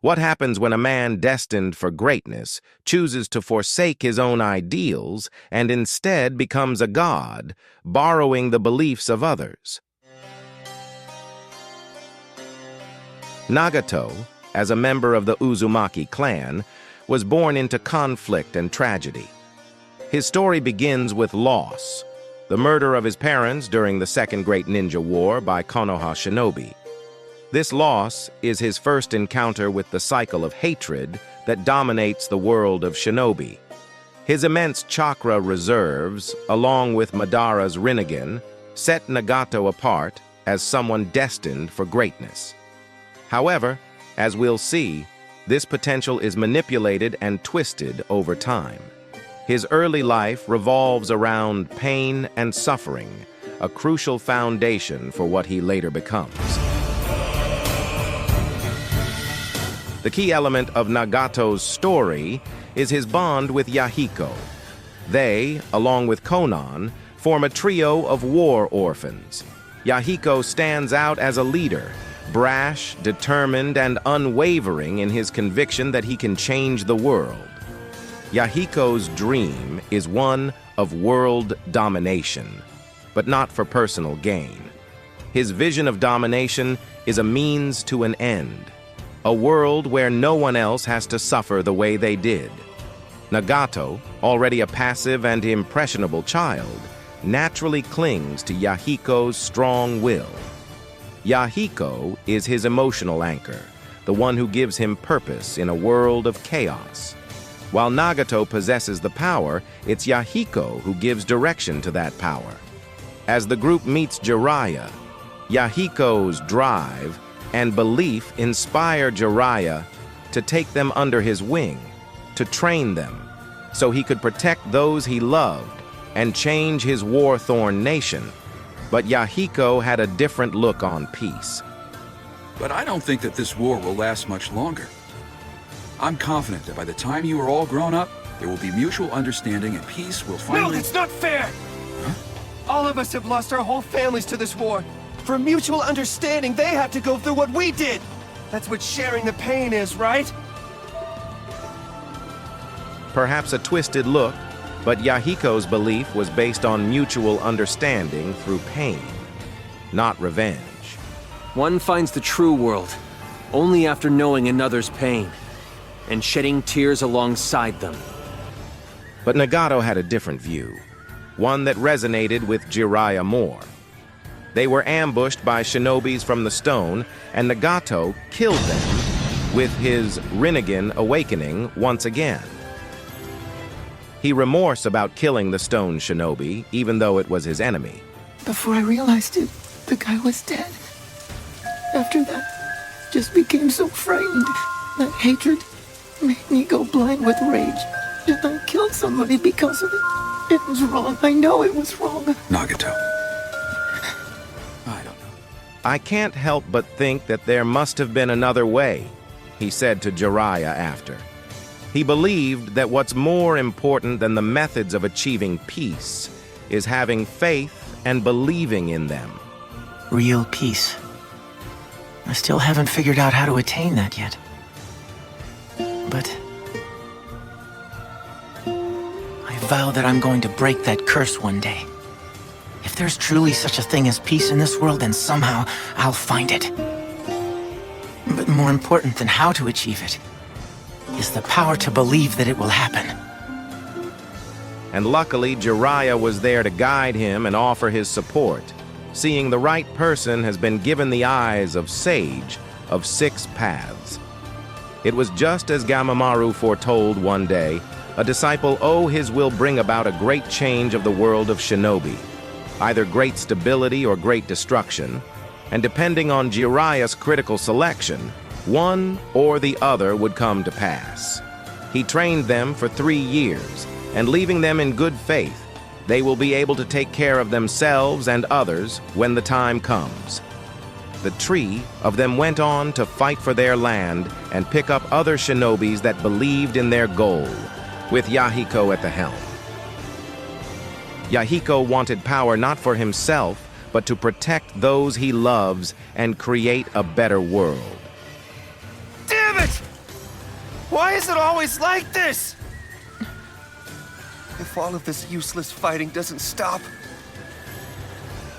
What happens when a man destined for greatness chooses to forsake his own ideals and instead becomes a god, borrowing the beliefs of others? Nagato, as a member of the Uzumaki clan, was born into conflict and tragedy. His story begins with loss, the murder of his parents during the Second Great Ninja War by Konoha shinobi. This loss is his first encounter with the cycle of hatred that dominates the world of shinobi. His immense chakra reserves, along with Madara's Rinnegan, set Nagato apart as someone destined for greatness. However, as we'll see, this potential is manipulated and twisted over time. His early life revolves around pain and suffering, a crucial foundation for what he later becomes. The key element of Nagato's story is his bond with Yahiko. They, along with Konan, form a trio of war orphans. Yahiko stands out as a leader, brash, determined, and unwavering in his conviction that he can change the world. Yahiko's dream is one of world domination, but not for personal gain. His vision of domination is a means to an end, a world where no one else has to suffer the way they did. Nagato, already a passive and impressionable child, naturally clings to Yahiko's strong will. Yahiko is his emotional anchor, the one who gives him purpose in a world of chaos. While Nagato possesses the power, it's Yahiko who gives direction to that power. As the group meets Jiraiya, Yahiko's drive and belief inspire Jiraiya to take them under his wing, to train them, so he could protect those he loved and change his war-torn nation. But Yahiko had a different look on peace. But I don't think that this war will last much longer. I'm confident that by the time you are all grown up, there will be mutual understanding and peace will finally— No, that's not fair! Huh? All of us have lost our whole families to this war. For mutual understanding, they have to go through what we did. That's what sharing the pain is, right? Perhaps a twisted look, but Yahiko's belief was based on mutual understanding through pain, not revenge. One finds the true world only after knowing another's pain and shedding tears alongside them. But Nagato had a different view, one that resonated with Jiraiya more. They were ambushed by shinobis from the stone, and Nagato killed them with his Rinnegan awakening once again. He remorsed about killing the stone shinobi, even though it was his enemy. Before I realized it, the guy was dead. After that, just became so frightened. That hatred made me go blind with rage. And I killed somebody because of it. It was wrong. I know it was wrong. Nagato. I don't know. I can't help but think that there must have been another way, he said to Jiraiya after. He believed that what's more important than the methods of achieving peace is having faith and believing in them. Real peace. I still haven't figured out how to attain that yet. But I vow that I'm going to break that curse one day. If there's truly such a thing as peace in this world, then somehow I'll find it. But more important than how to achieve it is the power to believe that it will happen. And luckily, Jiraiya was there to guide him and offer his support. Seeing the right person has been given the eyes of Sage of 6 paths. It was just as Gamamaru foretold one day, a disciple his will bring about a great change of the world of shinobi, either great stability or great destruction, and depending on Jiraiya's critical selection, one or the other would come to pass. He trained them for 3 years, and leaving them in good faith, they will be able to take care of themselves and others when the time comes. The 3 of them went on to fight for their land and pick up other shinobis that believed in their goal, with Yahiko at the helm. Yahiko wanted power not for himself, but to protect those he loves and create a better world. Damn it! Why is it always like this? If all of this useless fighting doesn't stop,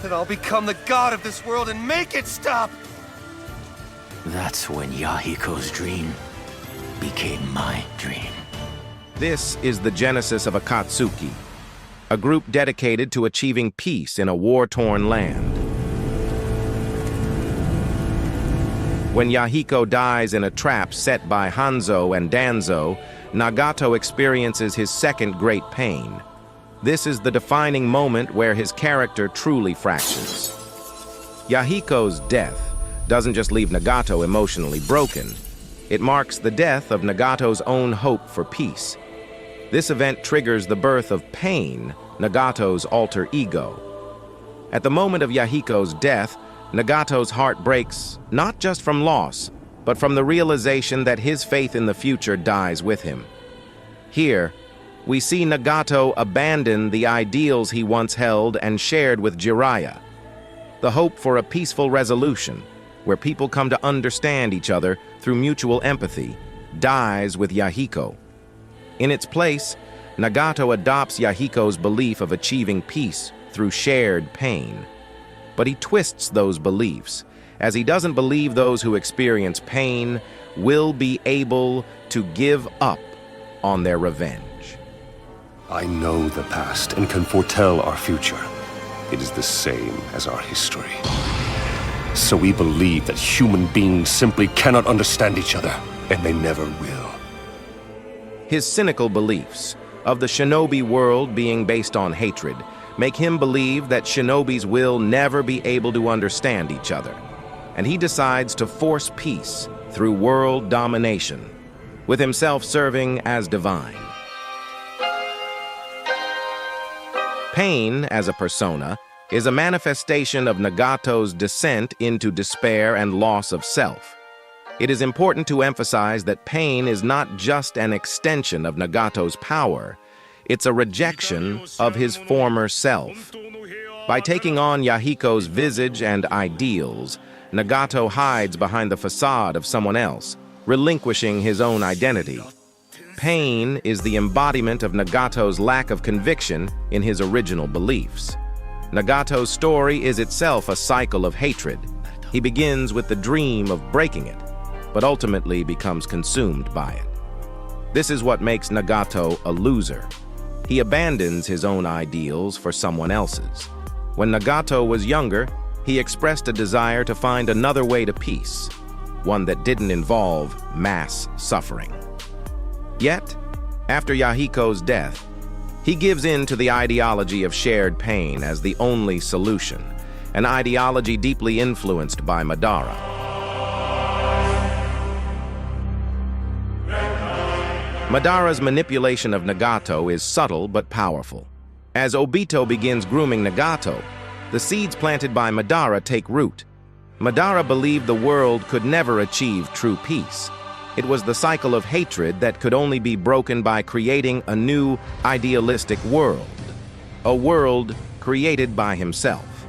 then I'll become the god of this world and make it stop! That's when Yahiko's dream became my dream. This is the genesis of Akatsuki, a group dedicated to achieving peace in a war-torn land. When Yahiko dies in a trap set by Hanzo and Danzo, Nagato experiences his second great pain. This is the defining moment where his character truly fractures. Yahiko's death doesn't just leave Nagato emotionally broken, it marks the death of Nagato's own hope for peace. This event triggers the birth of Pain, Nagato's alter ego. At the moment of Yahiko's death, Nagato's heart breaks not just from loss, but from the realization that his faith in the future dies with him. Here, we see Nagato abandon the ideals he once held and shared with Jiraiya. The hope for a peaceful resolution, where people come to understand each other through mutual empathy, dies with Yahiko. In its place, Nagato adopts Yahiko's belief of achieving peace through shared pain. But he twists those beliefs, as he doesn't believe those who experience pain will be able to give up on their revenge. I know the past and can foretell our future. It is the same as our history. So we believe that human beings simply cannot understand each other, and they never will. His cynical beliefs of the shinobi world being based on hatred make him believe that shinobis will never be able to understand each other, and he decides to force peace through world domination, with himself serving as divine. Pain, as a persona, is a manifestation of Nagato's descent into despair and loss of self. It is important to emphasize that Pain is not just an extension of Nagato's power, it's a rejection of his former self. By taking on Yahiko's visage and ideals, Nagato hides behind the facade of someone else, relinquishing his own identity. Pain is the embodiment of Nagato's lack of conviction in his original beliefs. Nagato's story is itself a cycle of hatred. He begins with the dream of breaking it, but ultimately becomes consumed by it. This is what makes Nagato a loser. He abandons his own ideals for someone else's. When Nagato was younger, he expressed a desire to find another way to peace, one that didn't involve mass suffering. Yet, after Yahiko's death, he gives in to the ideology of shared pain as the only solution, an ideology deeply influenced by Madara. Madara's manipulation of Nagato is subtle but powerful. As Obito begins grooming Nagato, the seeds planted by Madara take root. Madara believed the world could never achieve true peace. It was the cycle of hatred that could only be broken by creating a new, idealistic world. A world created by himself.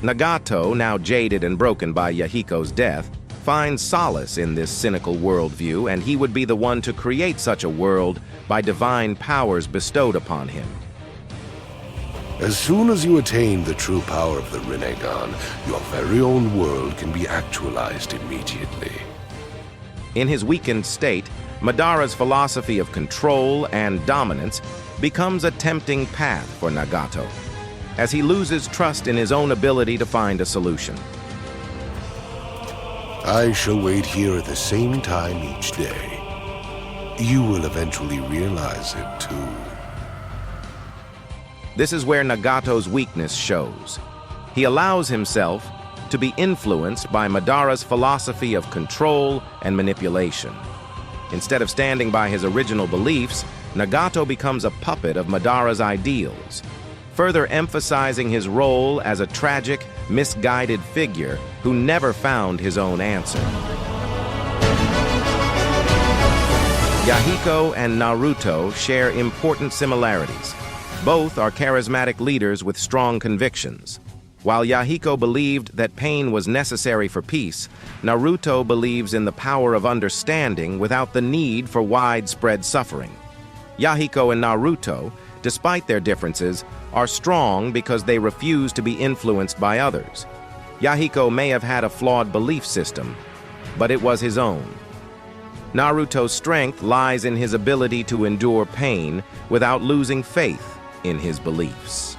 Nagato, now jaded and broken by Yahiko's death, finds solace in this cynical worldview, and he would be the one to create such a world by divine powers bestowed upon him. As soon as you attain the true power of the Rinnegan, your very own world can be actualized immediately. In his weakened state, Madara's philosophy of control and dominance becomes a tempting path for Nagato, as he loses trust in his own ability to find a solution. I shall wait here at the same time each day. You will eventually realize it too. This is where Nagato's weakness shows. He allows himself to be influenced by Madara's philosophy of control and manipulation. Instead of standing by his original beliefs, Nagato becomes a puppet of Madara's ideals, further emphasizing his role as a tragic, misguided figure who never found his own answer. Yahiko and Naruto share important similarities. Both are charismatic leaders with strong convictions. While Yahiko believed that pain was necessary for peace, Naruto believes in the power of understanding without the need for widespread suffering. Yahiko and Naruto, despite their differences, are strong because they refuse to be influenced by others. Yahiko may have had a flawed belief system, but it was his own. Naruto's strength lies in his ability to endure pain without losing faith in his beliefs.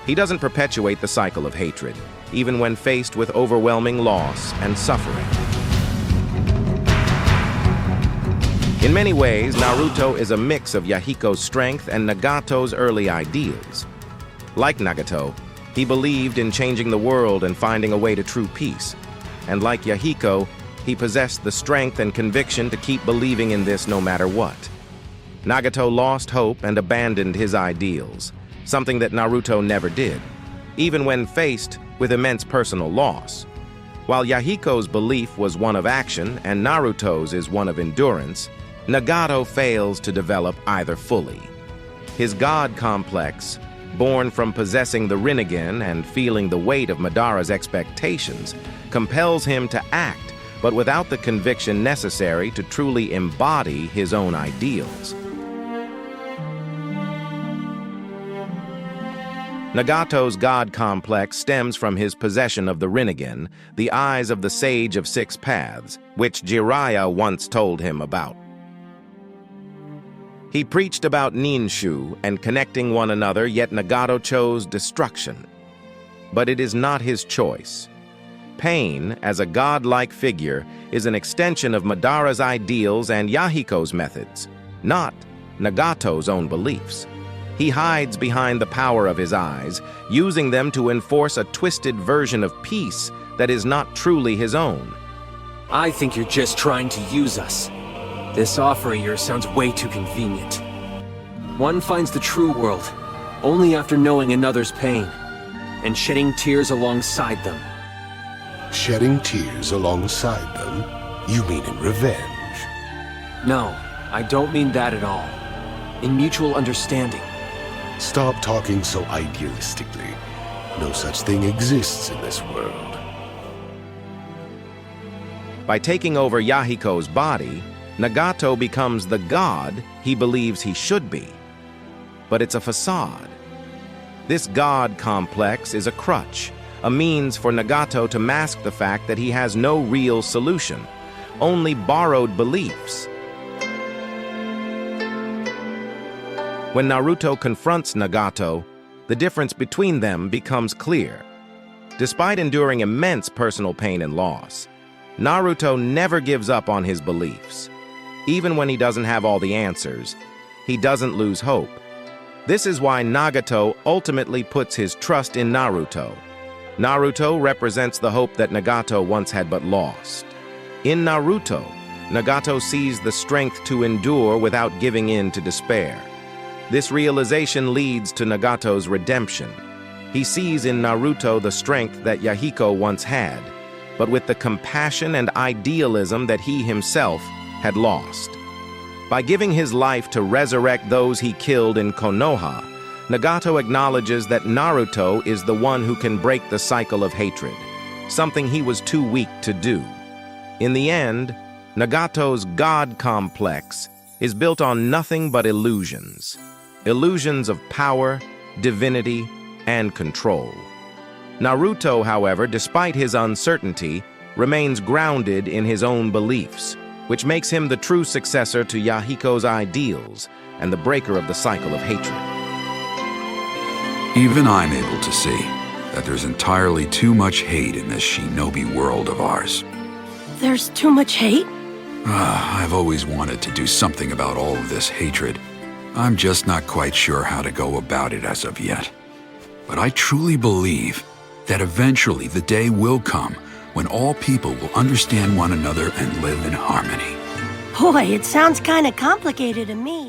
He doesn't perpetuate the cycle of hatred, even when faced with overwhelming loss and suffering. In many ways, Naruto is a mix of Yahiko's strength and Nagato's early ideals. Like Nagato, he believed in changing the world and finding a way to true peace. And like Yahiko, he possessed the strength and conviction to keep believing in this no matter what. Nagato lost hope and abandoned his ideals, something that Naruto never did, even when faced with immense personal loss. While Yahiko's belief was one of action and Naruto's is one of endurance, Nagato fails to develop either fully. His god complex, born from possessing the Rinnegan and feeling the weight of Madara's expectations, compels him to act, but without the conviction necessary to truly embody his own ideals. Nagato's god complex stems from his possession of the Rinnegan, the eyes of the Sage of Six Paths, which Jiraiya once told him about. He preached about Ninshu and connecting one another, yet Nagato chose destruction. But it is not his choice. Pain, as a godlike figure, is an extension of Madara's ideals and Yahiko's methods, not Nagato's own beliefs. He hides behind the power of his eyes, using them to enforce a twisted version of peace that is not truly his own. I think you're just trying to use us. This offer of yours sounds way too convenient. One finds the true world only after knowing another's pain and shedding tears alongside them. Shedding tears alongside them? You mean in revenge? No, I don't mean that at all. In mutual understanding. Stop talking so idealistically. No such thing exists in this world. By taking over Yahiko's body, Nagato becomes the god he believes he should be. But it's a facade. This god complex is a crutch, a means for Nagato to mask the fact that he has no real solution, only borrowed beliefs. When Naruto confronts Nagato, the difference between them becomes clear. Despite enduring immense personal pain and loss, Naruto never gives up on his beliefs. Even when he doesn't have all the answers, he doesn't lose hope. This is why Nagato ultimately puts his trust in Naruto. Naruto represents the hope that Nagato once had but lost. In Naruto, Nagato sees the strength to endure without giving in to despair. This realization leads to Nagato's redemption. He sees in Naruto the strength that Yahiko once had, but with the compassion and idealism that he himself had lost. By giving his life to resurrect those he killed in Konoha, Nagato acknowledges that Naruto is the one who can break the cycle of hatred, something he was too weak to do. In the end, Nagato's god complex is built on nothing but illusions. Illusions of power, divinity, and control. Naruto, however, despite his uncertainty, remains grounded in his own beliefs, which makes him the true successor to Yahiko's ideals and the breaker of the cycle of hatred. Even I'm able to see that there's entirely too much hate in this shinobi world of ours. There's too much hate? I've always wanted to do something about all of this hatred. I'm just not quite sure how to go about it as of yet. But I truly believe that eventually the day will come when all people will understand one another and live in harmony. Boy, it sounds kinda complicated to me.